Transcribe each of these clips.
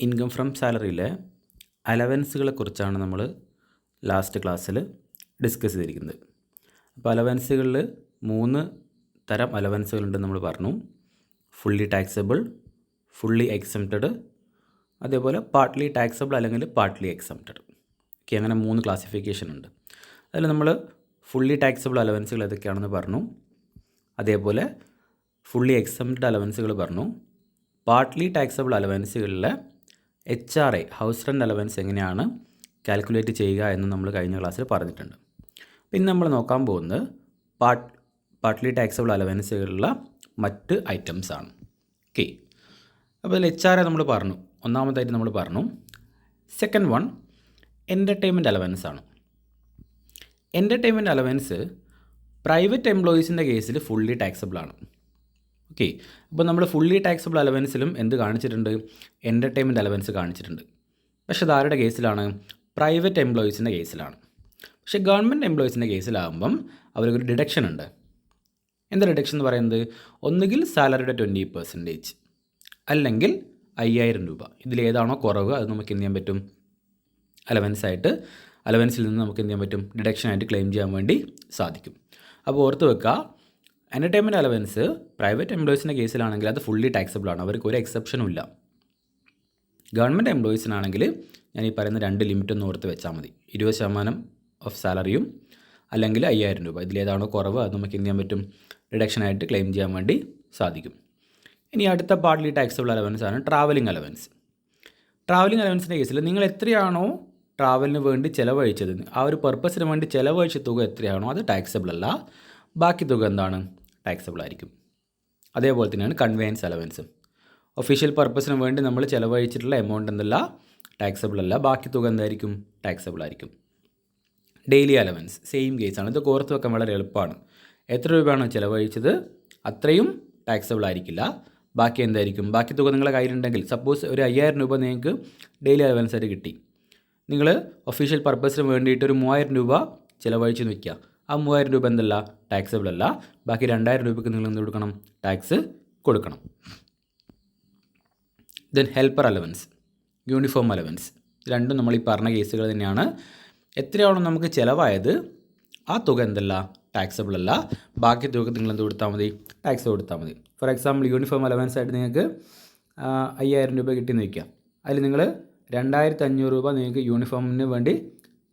Income from സാലറിയിലെ അലവൻസുകളെ കുറിച്ചാണ് നമ്മൾ last ക്ലാസ്സിൽ ഡിസ്കസ് ചെയ്തിരിക്കുന്നത്. അപ്പോൾ അലവൻസുകളിൽ 3 തരം അലവൻസുകളുണ്ടെന്ന് നമ്മൾ പറഞ്ഞു. ഫുള്ളി ടാക്സബിൾ, ഫുള്ളി എക്സംപ്റ്റഡ്, അതേപോലെ പാർട്ട്ലി ടാക്സബിൾ അല്ലെങ്കിൽ പാർട്ട്ലി എക്സംപ്റ്റഡ്. ഓക്കെ, അങ്ങനെ 3 ക്ലാസിഫിക്കേഷൻ ഉണ്ട്. അതിൽ നമ്മൾ ഫുള്ളി ടാക്സബിൾ അലവൻസുകൾ ഏതൊക്കെയാണെന്ന് പറഞ്ഞു. അതേപോലെ ഫുള്ളി എക്സംപ്റ്റഡ് അലവൻസുകൾ പറഞ്ഞു. പാർട്ട്ലി ടാക്സബിൾ അലവൻസുകളിൽ HRA ഹൗസ് റെൻ്റ് അലവൻസ് എങ്ങനെയാണ് കാൽക്കുലേറ്റ് ചെയ്യുക എന്ന് നമ്മൾ കഴിഞ്ഞ ക്ലാസ്സിൽ പറഞ്ഞിട്ടുണ്ട്. പിന്നെ നമ്മൾ നോക്കാൻ പോകുന്നത് പാർട്ട്ലി ടാക്സബിൾ അലവൻസുകളിലുള്ള മറ്റ് ഐറ്റംസ് ആണ്. ഓക്കെ, അപ്പോൾ ഇതിൽ HRA നമ്മൾ പറഞ്ഞു, ഒന്നാമതായിട്ട് നമ്മൾ പറഞ്ഞു. സെക്കൻഡ് വൺ എൻ്റർടൈൻമെൻറ്റ് അലവൻസ് ആണ്. എൻ്റർടൈൻമെൻറ്റ് അലവൻസ് പ്രൈവറ്റ് എംപ്ലോയീസിൻ്റെ കേസിൽ ഫുള്ളി ടാക്സബിൾ ആണ്. ഓക്കെ, അപ്പോൾ നമ്മൾ ഫുള്ളി ടാക്സബിൾ അലവൻസിലും എന്ത് കാണിച്ചിട്ടുണ്ട്? എൻ്റർടൈൻമെൻറ്റ് അലവൻസ് കാണിച്ചിട്ടുണ്ട്. പക്ഷേ അത് ആരുടെ കേസിലാണ്? പ്രൈവറ്റ് എംപ്ലോയീസിൻ്റെ കേസിലാണ്. പക്ഷേ ഗവൺമെൻറ് എംപ്ലോയീസിൻ്റെ കേസിലാകുമ്പം അവർക്കൊരു ഡിഡക്ഷൻ ഉണ്ട്. എന്താ ഡിഡക്ഷൻ എന്ന് പറയുന്നത്? ഒന്നുകിൽ സാലറിയുടെ 20%, അല്ലെങ്കിൽ 5000 രൂപ. ഇതിലേതാണോ കുറവ് അത് നമുക്ക് എന്ത് ചെയ്യാൻ പറ്റും? അലവൻസിൽ നിന്ന് നമുക്ക് എന്ത് ചെയ്യാൻ പറ്റും? ഡിഡക്ഷനായിട്ട് ക്ലെയിം ചെയ്യാൻ വേണ്ടി സാധിക്കും. അപ്പോൾ ഓർത്ത് വെക്കുക, എൻ്റർടൈൻമെൻറ്റ് അലവൻസ് പ്രൈവറ്റ് എംപ്ലോയീസിൻ്റെ കേസിലാണെങ്കിൽ അത് ഫുള്ളി ടാക്സബിൾ ആണ്, അവർക്ക് ഒരു എക്സെപ്ഷനും ഇല്ല. ഗവൺമെൻറ് എംപ്ലോയീസിനാണെങ്കിൽ ഞാൻ ഈ പറയുന്ന 2 ലിമിറ്റ് ഒന്ന് ഓർത്ത് വെച്ചാൽ മതി. 20% ഓഫ് സാലറിയും അല്ലെങ്കിൽ 5000 രൂപ. ഇതിലേതാണോ കുറവ് അത് നമുക്ക് എന്ത് ചെയ്യാൻ പറ്റും? റിഡക്ഷനായിട്ട് ക്ലെയിം ചെയ്യാൻ വേണ്ടി സാധിക്കും. ഇനി അടുത്ത പാർട്ട്ലി ടാക്സബിൾ അലവൻസ് ആണ് ട്രാവലിംഗ് അലവൻസ്. ട്രാവലിംഗ് അലവൻസിൻ്റെ കേസിൽ നിങ്ങൾ എത്രയാണോ ട്രാവലിന് വേണ്ടി ചിലവഴിച്ചത്, ആ ഒരു പർപ്പസിന് വേണ്ടി ചിലവഴിച്ച തുക എത്രയാണോ അത് ടാക്സബിൾ അല്ല, ബാക്കി തുക എന്താണ്? ടാക്സബിൾ ആയിരിക്കും. അതേപോലെ തന്നെയാണ് കൺവെയൻസ് അലവൻസ്. ഒഫീഷ്യൽ പർപ്പസിന് വേണ്ടി നമ്മൾ ചിലവഴിച്ചിട്ടുള്ള എമൗണ്ട് എന്നല്ല ടാക്സബിൾ അല്ല, ബാക്കി തുക എന്തായിരിക്കും? ടാക്സബിൾ ആയിരിക്കും. ഡെയിലി അലവൻസ് സെയിം കേസാണ്. ഇത് ഓർത്ത് വെക്കാൻ വളരെ എളുപ്പമാണ്. എത്ര രൂപയാണോ ചിലവഴിച്ചത് അത്രയും ടാക്സബിൾ ആയിരിക്കില്ല, ബാക്കി എന്തായിരിക്കും? ബാക്കി തുക നിങ്ങളുടെ കയ്യിലുണ്ടെങ്കിൽ, സപ്പോസ് ഒരു 5000 രൂപ നിങ്ങൾക്ക് ഡെയിലി അലവൻസ് ആയിട്ട് കിട്ടി, നിങ്ങൾ ഒഫീഷ്യൽ പർപ്പസിന് വേണ്ടിയിട്ട് ഒരു 3000 രൂപ ചിലവഴിച്ചെന്ന് വയ്ക്കുക. ആ 3000 രൂപ എന്തല്ല? ടാക്സബിൾ അല്ല. ബാക്കി 2000 രൂപയ്ക്ക് നിങ്ങൾ എന്ത് കൊടുക്കണം? ടാക്സ് കൊടുക്കണം. Then helper allowance, uniform allowance, രണ്ടും നമ്മൾ ഈ പറഞ്ഞ കേസുകൾ തന്നെയാണ്. എത്രയാണോ നമുക്ക് ചിലവായത് ആ തുക എന്തല്ല? ടാക്സബിൾ അല്ല, ബാക്കി തുക നിങ്ങൾ എന്ത് കൊടുത്താൽ മതി? ടാക്സ് കൊടുത്താൽ മതി. ഫോർ എക്സാമ്പിൾ യൂണിഫോം അലവൻസ് ആയിട്ട് നിങ്ങൾക്ക് 5000 രൂപ കിട്ടിയെന്ന് വയ്ക്കുക. അതിൽ നിങ്ങൾ 2500 രൂപ നിങ്ങൾക്ക് യൂണിഫോമിന് വേണ്ടി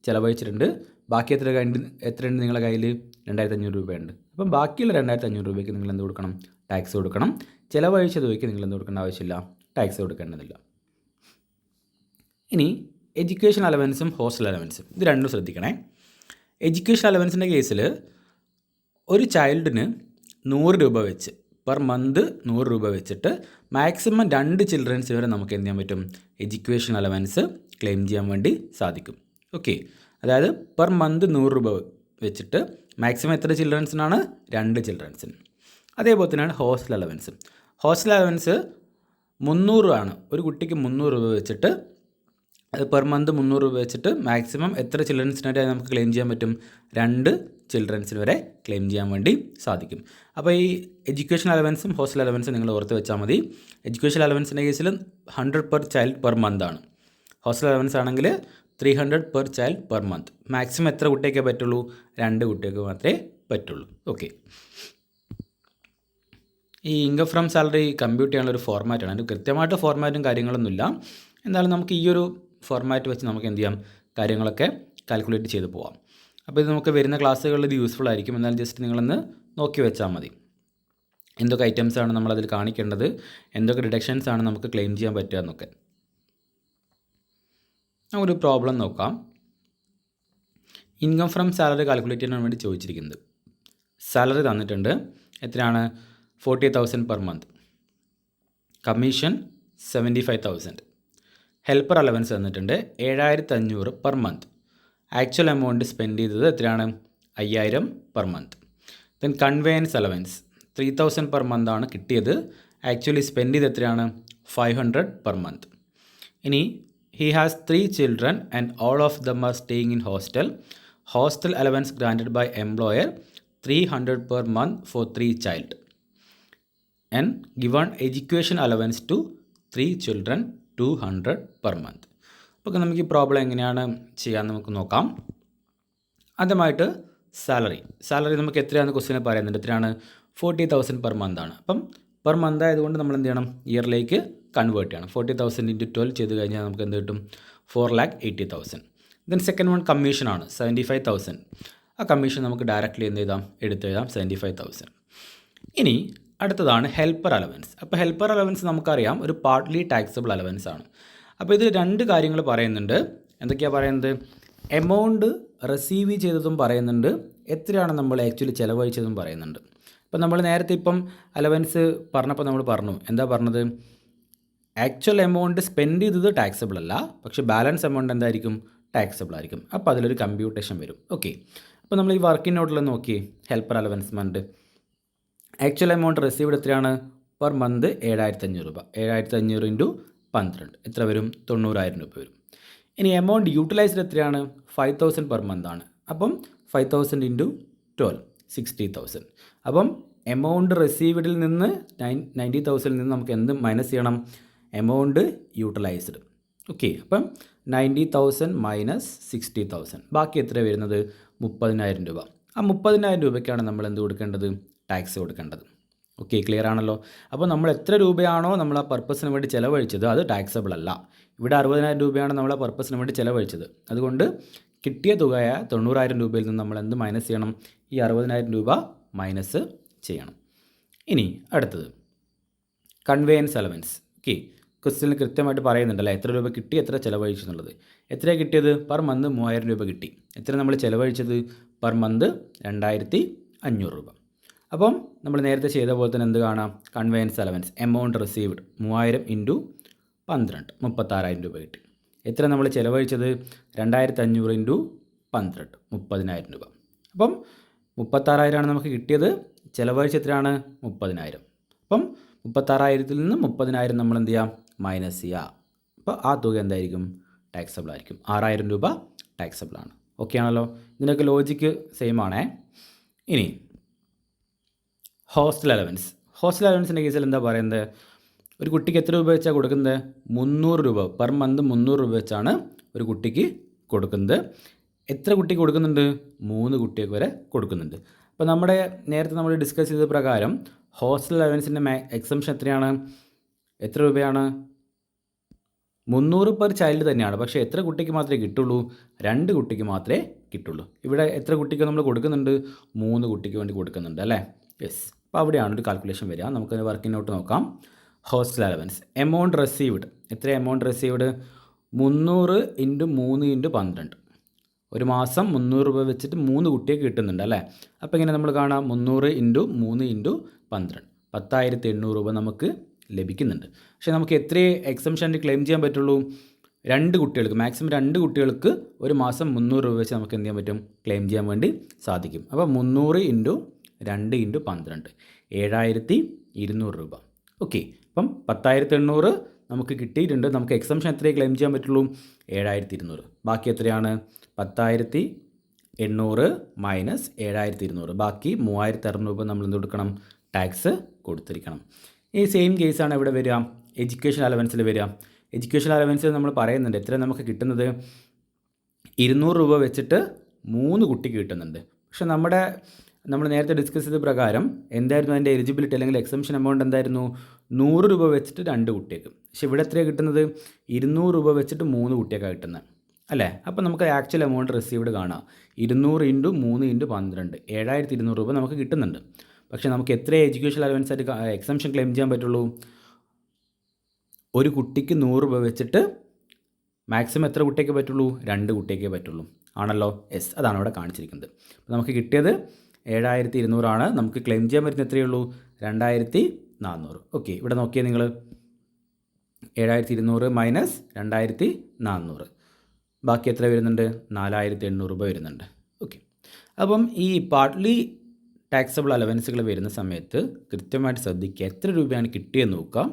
ചിലവഴിച്ചിട്ടുണ്ട്. ബാക്കി എത്രയുണ്ട് നിങ്ങളുടെ കയ്യിൽ? 2500 രൂപയുണ്ട്. അപ്പം ബാക്കിയുള്ള 2500 രൂപയ്ക്ക് നിങ്ങൾ എന്ത് കൊടുക്കണം? ടാക്സ് കൊടുക്കണം. ചിലവഴിച്ച തുകയ്ക്ക് നിങ്ങൾ എന്ത് കൊടുക്കേണ്ട ആവശ്യമില്ല? ടാക്സ് കൊടുക്കേണ്ടതില്ല. ഇനി എഡ്യൂക്കേഷൻ അലവൻസും ഹോസ്റ്റൽ അലവൻസും, ഇത് രണ്ടും ശ്രദ്ധിക്കണേ. എഡ്യൂക്കേഷൻ അലവൻസിൻ്റെ കേസിൽ ഒരു ചൈൽഡിന് 100 രൂപ വെച്ച് പെർ മന്ത് 100 രൂപ വെച്ചിട്ട് മാക്സിമം 2 ചിൽഡ്രൻസ് വരെ നമുക്ക് എന്ത് ചെയ്യാൻ പറ്റും? എഡ്യൂക്കേഷൻ അലവൻസ് ക്ലെയിം ചെയ്യാൻ വേണ്ടി സാധിക്കും. ഓക്കെ, അതായത് പെർ മന്ത് 100 രൂപ വെച്ചിട്ട് മാക്സിമം എത്ര ചിൽഡ്രൻസിനാണ്? 2 ചിൽഡ്രൻസിന്. അതേപോലെ തന്നെയാണ് ഹോസ്റ്റൽ അലവൻസ്. ഹോസ്റ്റൽ അലവൻസ് 300 ആണ്. ഒരു കുട്ടിക്ക് 300 രൂപ വെച്ചിട്ട്, അത് പെർ മന്ത് 300 രൂപ വെച്ചിട്ട് മാക്സിമം എത്ര ചിൽഡ്രൻസിനായിട്ട് നമുക്ക് ക്ലെയിം ചെയ്യാൻ പറ്റും? 2 ചിൽഡ്രൻസിന് വരെ ക്ലെയിം ചെയ്യാൻ വേണ്ടി സാധിക്കും. അപ്പോൾ ഈ എഡ്യൂക്കേഷൻ അലവൻസും ഹോസ്റ്റൽ അലവൻസും നിങ്ങൾ ഓർത്ത് വെച്ചാൽ മതി. എഡ്യൂക്കേഷൻ അലവൻസിൻ്റെ കേസിൽ 100 പെർ ചൈൽഡ് പെർ മന്ത് ആണ്. ഹോസ്റ്റൽ അലവൻസ് ആണെങ്കിൽ 300 per child per month. Maximum എത്ര കുട്ടിയൊക്കെ പറ്റുള്ളൂ? 2 കുട്ടികൾക്ക് മാത്രമേ പറ്റുള്ളൂ. ഓക്കെ, ഈ ഇൻകം ഫ്രം സാലറി കമ്പ്യൂട്ട് ചെയ്യാനുള്ള ഒരു ഫോർമാറ്റാണ്. അതിന് കൃത്യമായിട്ട് ഫോർമാറ്റും കാര്യങ്ങളൊന്നുമില്ല. എന്നാലും നമുക്ക് ഈ ഒരു ഫോർമാറ്റ് വെച്ച് നമുക്ക് എന്ത് ചെയ്യാം? കാര്യങ്ങളൊക്കെ കാൽക്കുലേറ്റ് ചെയ്ത് പോവാം. അപ്പോൾ ഇത് നമുക്ക് വരുന്ന ക്ലാസ്സുകളിൽ ഇത് യൂസ്ഫുൾ ആയിരിക്കും. എന്നാലും ജസ്റ്റ് നിങ്ങളൊന്ന് നോക്കി വെച്ചാൽ മതി. എന്തൊക്കെ ഐറ്റംസാണ് നമ്മളതിൽ കാണിക്കേണ്ടത്, എന്തൊക്കെ ഡിഡക്ഷൻസ് ആണ് നമുക്ക് ക്ലെയിം ചെയ്യാൻ പറ്റുക എന്നൊക്കെ. നമുക്കൊരു പ്രോബ്ലം നോക്കാം. ഇൻകം ഫ്രം സാലറി കാൽക്കുലേറ്റ് ചെയ്യാൻ വേണ്ടി ചോദിച്ചിരിക്കുന്നത്. സാലറി തന്നിട്ടുണ്ട്. എത്രയാണ്? 40,000 per month. Commission 75,000. Helper allowance തന്നിട്ടുണ്ട് 7500 per month. Actual amount spend ചെയ്തത് എത്രയാണ്? 5000 per month. Then conveyance allowance 3000 per month ആണ് കിട്ടിയത്. ആക്ച്വലി സ്പെൻഡ് ചെയ്ത് എത്രയാണ്? 500 പെർ മന്ത്. ഇനി he has 3 children and all of them are staying in hostel. Hostel allowance granted by employer 300 per month for 3 child. And given education allowance to 3 children 200 per month. അപ്പോൾ നമുക്ക് ഈ problem എങ്ങനെയാണ് ചെയ്യാൻ നമുക്ക് നോക്കാം. ആദ്യമായിട്ട് salary നമുക്ക് എത്രയാണെന്ന് ക്വസ്റ്റ്യൻ പറയുന്നുണ്ട്. എത്രയാണ്? 40,000 പെർ മന്ത് ആണ്. അപ്പം പെർ മന്ത് ആയതുകൊണ്ട് നമ്മൾ എന്ത് ചെയ്യണം? ഇയറിലേക്ക് കൺവേർട്ട് ചെയ്യണം. 40,000 × 12 ചെയ്ത് കഴിഞ്ഞാൽ നമുക്ക് എന്ത് കിട്ടും? 4,80,000. ദെൻ സെക്കൻഡ് വൺ കമ്മീഷനാണ് 75,000. ആ കമ്മീഷൻ നമുക്ക് ഡയറക്റ്റ്ലി എന്ത് ചെയ്താം? എടുത്തെഴുതാം 75,000. ഇനി അടുത്തതാണ് ഹെൽപ്പർ അലവൻസ്. അപ്പോൾ ഹെൽപ്പർ അലവൻസ് നമുക്കറിയാം ഒരു പാർട്ട്ലി ടാക്സബിൾ അലവൻസ് ആണ്. അപ്പോൾ ഇത് രണ്ട് കാര്യങ്ങൾ പറയുന്നുണ്ട്. എന്തൊക്കെയാണ് പറയുന്നത്? എമൗണ്ട് റിസീവ് ചെയ്തതും പറയുന്നുണ്ട്, എത്രയാണ് നമ്മൾ ആക്ച്വലി ചിലവഴിച്ചതും പറയുന്നുണ്ട്. അപ്പോൾ നമ്മൾ നേരത്തെ ഇപ്പം അലവൻസ് പറഞ്ഞപ്പോൾ നമ്മൾ പറഞ്ഞു, എന്താ പറഞ്ഞത്? ആക്ച്വൽ എമൗണ്ട് സ്പെൻഡ് ചെയ്തത് ടാക്സബിൾ അല്ല, പക്ഷേ ബാലൻസ് എമൗണ്ട് എന്തായിരിക്കും? ടാക്സബിൾ ആയിരിക്കും. അപ്പോൾ അതിലൊരു കമ്പ്യൂട്ടേഷൻ വരും. ഓക്കെ, അപ്പോൾ നമ്മൾ ഈ വർക്കിംഗ് നോട്ടിൽ നോക്കി ഹെൽപ്പർ അലവൻസ്മെൻറ്റ് ആക്ച്വൽ എമൗണ്ട് റിസീവ്ഡ് എത്രയാണ്? പെർ മന്ത് 7,500 രൂപ. 7,500 × 12 എത്ര വരും? 90,000 രൂപ വരും. ഇനി എമൗണ്ട് യൂട്ടിലൈസ്ഡ് എത്രയാണ്? 5,000 പെർ മന്ത് ആണ്. അപ്പം 5,000 × 12 60,000. അപ്പം എമൗണ്ട് റിസീവ്ഡിൽ നിന്ന് 90,000 നിന്ന് നമുക്ക് എന്ത് മൈനസ് ചെയ്യണം? Amount utilised. ഓക്കെ, അപ്പം 90,000 മൈനസ് 60,000 ബാക്കി എത്ര വരുന്നത്? 30,000 രൂപ. ആ 30,000 രൂപയ്ക്കാണ് നമ്മൾ എന്ത് കൊടുക്കേണ്ടത്? ടാക്സ് കൊടുക്കേണ്ടത്. ഓക്കെ, ക്ലിയർ ആണല്ലോ. അപ്പോൾ നമ്മൾ എത്ര രൂപയാണോ നമ്മൾ ആ പർപ്പസിന് വേണ്ടി ചിലവഴിച്ചത് അത് ടാക്സബിൾ അല്ല. ഇവിടെ 60,000 രൂപയാണ് നമ്മൾ ആ പർപ്പസിന് വേണ്ടി ചിലവഴിച്ചത്. അതുകൊണ്ട് കിട്ടിയ തുകയായ 90,000 രൂപയിൽ നിന്ന് നമ്മൾ എന്ത് മൈനസ് ചെയ്യണം? ഈ 60,000 രൂപ മൈനസ് ചെയ്യണം. ഇനി അടുത്തത് കൺവേയൻസ് അലവൻസ്. ഓക്കെ, ക്വസ്റ്റ്യനിൽ കൃത്യമായിട്ട് പറയുന്നുണ്ടല്ലോ എത്ര രൂപ കിട്ടി, എത്ര ചിലവഴിച്ചു എന്നുള്ളത്. എത്രയാണ് കിട്ടിയത്? പെർ മന്ത് 3,000 രൂപ കിട്ടി. എത്ര നമ്മൾ ചിലവഴിച്ചത്? പെർ മന്ത് 2,500 രൂപ. അപ്പം നമ്മൾ നേരത്തെ ചെയ്ത പോലെ തന്നെ എന്ത് കാണാം? കൺവേയൻസ് അലവൻസ് എമൗണ്ട് റിസീവ്ഡ് 3,000 × 12 36,000 രൂപ കിട്ടി. എത്ര നമ്മൾ ചിലവഴിച്ചത്? 2,500 × 12 30,000 രൂപ. അപ്പം 36,000 ആണ് നമുക്ക് കിട്ടിയത്. ചിലവഴിച്ച് എത്രയാണ്? 30,000. അപ്പം 36,000 നിന്ന് 30,000 നമ്മൾ എന്ത് ചെയ്യാം? മൈനസ് ചെയ്യുക. അപ്പോൾ ആ തുക എന്തായിരിക്കും? ടാക്സബിൾ ആയിരിക്കും. 6,000 രൂപ ടാക്സബിൾ ആണ്. ഓക്കെ ആണല്ലോ. ഇതിൻ്റെയൊക്കെ ലോജിക്ക് സെയിം ആണേ. ഇനി ഹോസ്റ്റൽ അലവൻസ്. ഹോസ്റ്റൽ അലവൻസിൻ്റെ കേസിൽ എന്താ പറയുന്നത്? ഒരു കുട്ടിക്ക് എത്ര രൂപ വെച്ചാണ് കൊടുക്കുന്നത്? 300 രൂപ പെർ മന്ത് 300 രൂപ വെച്ചാണ് ഒരു കുട്ടിക്ക് കൊടുക്കുന്നത്. എത്ര കുട്ടിക്ക് കൊടുക്കുന്നുണ്ട്? 3 കുട്ടിക്ക് വരെ കൊടുക്കുന്നുണ്ട്. അപ്പോൾ നമ്മുടെ നേരത്തെ നമ്മൾ ഡിസ്കസ് ചെയ്ത പ്രകാരം ഹോസ്റ്റൽ അലവൻസിൻ്റെ എക്സംഷൻ എത്രയാണ്? എത്ര രൂപയാണ്? 300 പെർ ചൈൽഡ് തന്നെയാണ്. പക്ഷേ എത്ര കുട്ടിക്ക് മാത്രമേ കിട്ടുള്ളൂ? 2 കുട്ടിക്ക് മാത്രമേ കിട്ടുള്ളൂ. ഇവിടെ എത്ര കുട്ടിക്ക് നമ്മൾ കൊടുക്കുന്നുണ്ട്? 3 കുട്ടിക്ക് വേണ്ടി കൊടുക്കുന്നുണ്ട് അല്ലേ? യെസ്. അപ്പോൾ അവിടെയാണ് ഒരു കാൽക്കുലേഷൻ വരിക. നമുക്ക് വർക്കിംഗ് നോട്ട് നോക്കാം. Hostel allowance amount received. എത്ര എമൗണ്ട് റിസീവ്ഡ്? 300 × 3 × 12. ഒരു മാസം 300 രൂപ വെച്ചിട്ട് 3 കുട്ടിക്ക് കിട്ടുന്നുണ്ട് അല്ലേ? അപ്പോൾ ഇങ്ങനെ നമ്മൾ കാണാം 300 × 3 × 12 10,800 രൂപ നമുക്ക് ലഭിക്കുന്നുണ്ട്. പക്ഷേ നമുക്ക് എത്ര എക്സംഷനിൽ ക്ലെയിം ചെയ്യാൻ പറ്റുള്ളൂ? 2 കുട്ടികൾക്ക്, മാക്സിമം 2 കുട്ടികൾക്ക് ഒരു മാസം 300 രൂപ വെച്ച് നമുക്ക് എന്ത് ചെയ്യാൻ പറ്റും? ക്ലെയിം ചെയ്യാൻ വേണ്ടി സാധിക്കും. അപ്പോൾ 300 × 2 × 12 7,200 രൂപ. ഓക്കെ, അപ്പം 10,800 നമുക്ക് കിട്ടിയിട്ടുണ്ട്. നമുക്ക് എക്സംഷൻ എത്രയേ ക്ലെയിം ചെയ്യാൻ പറ്റുള്ളൂ? 7,200. ബാക്കി എത്രയാണ്? 10,800 മൈനസ് 7,200 ബാക്കി 3,600 രൂപ നമ്മൾ എന്ത് കൊടുക്കണം? ടാക്സ് കൊടുത്തിരിക്കണം. ഈ സെയിം കേസാണ് ഇവിടെ വരിക, എഡ്യൂക്കേഷൻ അലവൻസിൽ വരിക. എഡ്യൂക്കേഷൻ അലവൻസിൽ നമ്മൾ പറയുന്നുണ്ട് എത്ര നമുക്ക് കിട്ടുന്നത്? 200 രൂപ വെച്ചിട്ട് 3 കുട്ടിക്ക് കിട്ടുന്നുണ്ട്. പക്ഷെ നമ്മൾ നേരത്തെ ഡിസ്കസ് ചെയ്ത പ്രകാരം എന്തായിരുന്നു അതിൻ്റെ എലിജിബിലിറ്റി അല്ലെങ്കിൽ എക്സംഷൻ എമൗണ്ട് എന്തായിരുന്നു? 100 രൂപ വെച്ചിട്ട് 2 കുട്ടിക്ക്. പക്ഷെ ഇവിടെ എത്രയാണ് കിട്ടുന്നത്? 200 രൂപ വെച്ചിട്ട് 3 കുട്ടിയൊക്കെ കിട്ടുന്നത് അല്ലേ? അപ്പോൾ നമുക്ക് ആക്ച്വൽ എമൗണ്ട് റിസീവ്ഡ് കാണാം. 200 × 3 × 12 7,200 രൂപ നമുക്ക് കിട്ടുന്നുണ്ട്. പക്ഷേ നമുക്ക് എത്ര എഡ്യൂക്കേഷൻ അലവൻസ് ആയിട്ട് എക്സംഷൻ ക്ലെയിം ചെയ്യാൻ പറ്റുള്ളൂ? ഒരു കുട്ടിക്ക് 100 രൂപ വെച്ചിട്ട് മാക്സിമം എത്ര കുട്ടിയൊക്കെ പറ്റുള്ളൂ? 2 കുട്ടിയൊക്കെ പറ്റുള്ളൂ ആണല്ലോ? യെസ്, അതാണ് ഇവിടെ കാണിച്ചിരിക്കുന്നത്. അപ്പോൾ നമുക്ക് കിട്ടിയത് 7,200 ആണ്. നമുക്ക് ക്ലെയിം ചെയ്യാൻ പറ്റുന്ന എത്രയേ ഉള്ളൂ? 2,400. ഓക്കെ, ഇവിടെ നോക്കിയാൽ നിങ്ങൾ 7,200 മൈനസ് 2,400 ബാക്കി എത്ര വരുന്നുണ്ട്? 4,800 രൂപ വരുന്നുണ്ട്. ഓക്കെ, അപ്പം ഈ പാർട്ട്ലി ടാക്സബിൾ അലവൻസുകൾ വരുന്ന സമയത്ത് കൃത്യമായിട്ട് ശ്രദ്ധിക്കുക. എത്ര രൂപയാണ് കിട്ടിയെന്ന് നോക്കുക,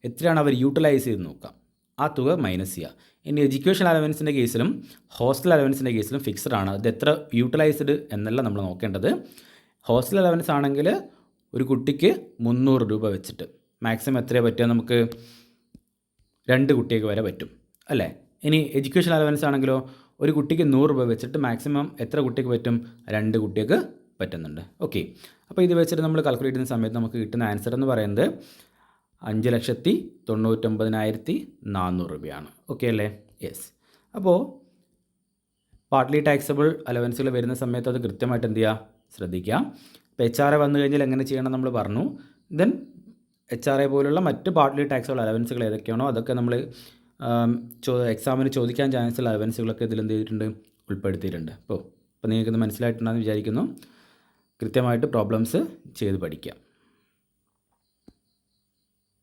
എത്രയാണ് അവർ യൂട്ടിലൈസ് ചെയ്ത് നോക്കുക, ആ തുക മൈനസ് ചെയ്യുക. ഇനി എഡ്യൂക്കേഷൻ അലവൻസിൻ്റെ കേസിലും ഹോസ്റ്റൽ അലവൻസിൻ്റെ കേസിലും ഫിക്സഡ് ആണ്. അത് എത്ര യൂട്ടിലൈസ്ഡ് എന്നല്ല നമ്മൾ നോക്കേണ്ടത്. ഹോസ്റ്റൽ അലവൻസ് ആണെങ്കിൽ ഒരു കുട്ടിക്ക് 300 രൂപ വെച്ചിട്ട് മാക്സിമം എത്രയാണ് പറ്റുക? നമുക്ക് 2 കുട്ടിക്ക് വരെ പറ്റും അല്ലേ. ഇനി എഡ്യൂക്കേഷൻ അലവൻസ് ആണെങ്കിലോ ഒരു കുട്ടിക്ക് 100 രൂപ വെച്ചിട്ട് മാക്സിമം എത്ര കുട്ടിക്ക് പറ്റും? 2 കുട്ടിക്ക് പറ്റുന്നുണ്ട്. ഓക്കെ, അപ്പോൾ ഇത് വെച്ചിട്ട് നമ്മൾ കാൽക്കുലേറ്റ് ചെയ്യുന്ന സമയത്ത് നമുക്ക് കിട്ടുന്ന ആൻസർ എന്ന് പറയുന്നത് 5,99,400 രൂപയാണ്. ഓക്കെ അല്ലേ? യെസ്. അപ്പോൾ പാർട്ട്ലി ടാക്സബിൾ അലവൻസുകൾ വരുന്ന സമയത്ത് അത് കൃത്യമായിട്ട് എന്ത് ചെയ്യുക, ശ്രദ്ധിക്കുക. ഇപ്പോൾ HRA വന്നു കഴിഞ്ഞാൽ എങ്ങനെ ചെയ്യണം നമ്മൾ പറഞ്ഞു. ദെൻ HRA പോലുള്ള മറ്റ് പാർട്ട്ലി ടാക്സബിൾ അലവൻസുകൾ ഏതൊക്കെയാണോ അതൊക്കെ നമ്മൾ എക്സാമിന് ചോദിക്കാൻ ചാൻസുള്ള അലവൻസുകളൊക്കെ ഇതിലെന്ത് ചെയ്തിട്ടുണ്ട്, ഉൾപ്പെടുത്തിയിട്ടുണ്ട്. അപ്പോൾ നിങ്ങൾക്കിത് മനസ്സിലായിട്ടുണ്ടെന്ന് വിചാരിക്കുന്നു. കൃത്യമായിട്ട് പ്രോബ്ലംസ് ചെയ്ത് പഠിക്കുക.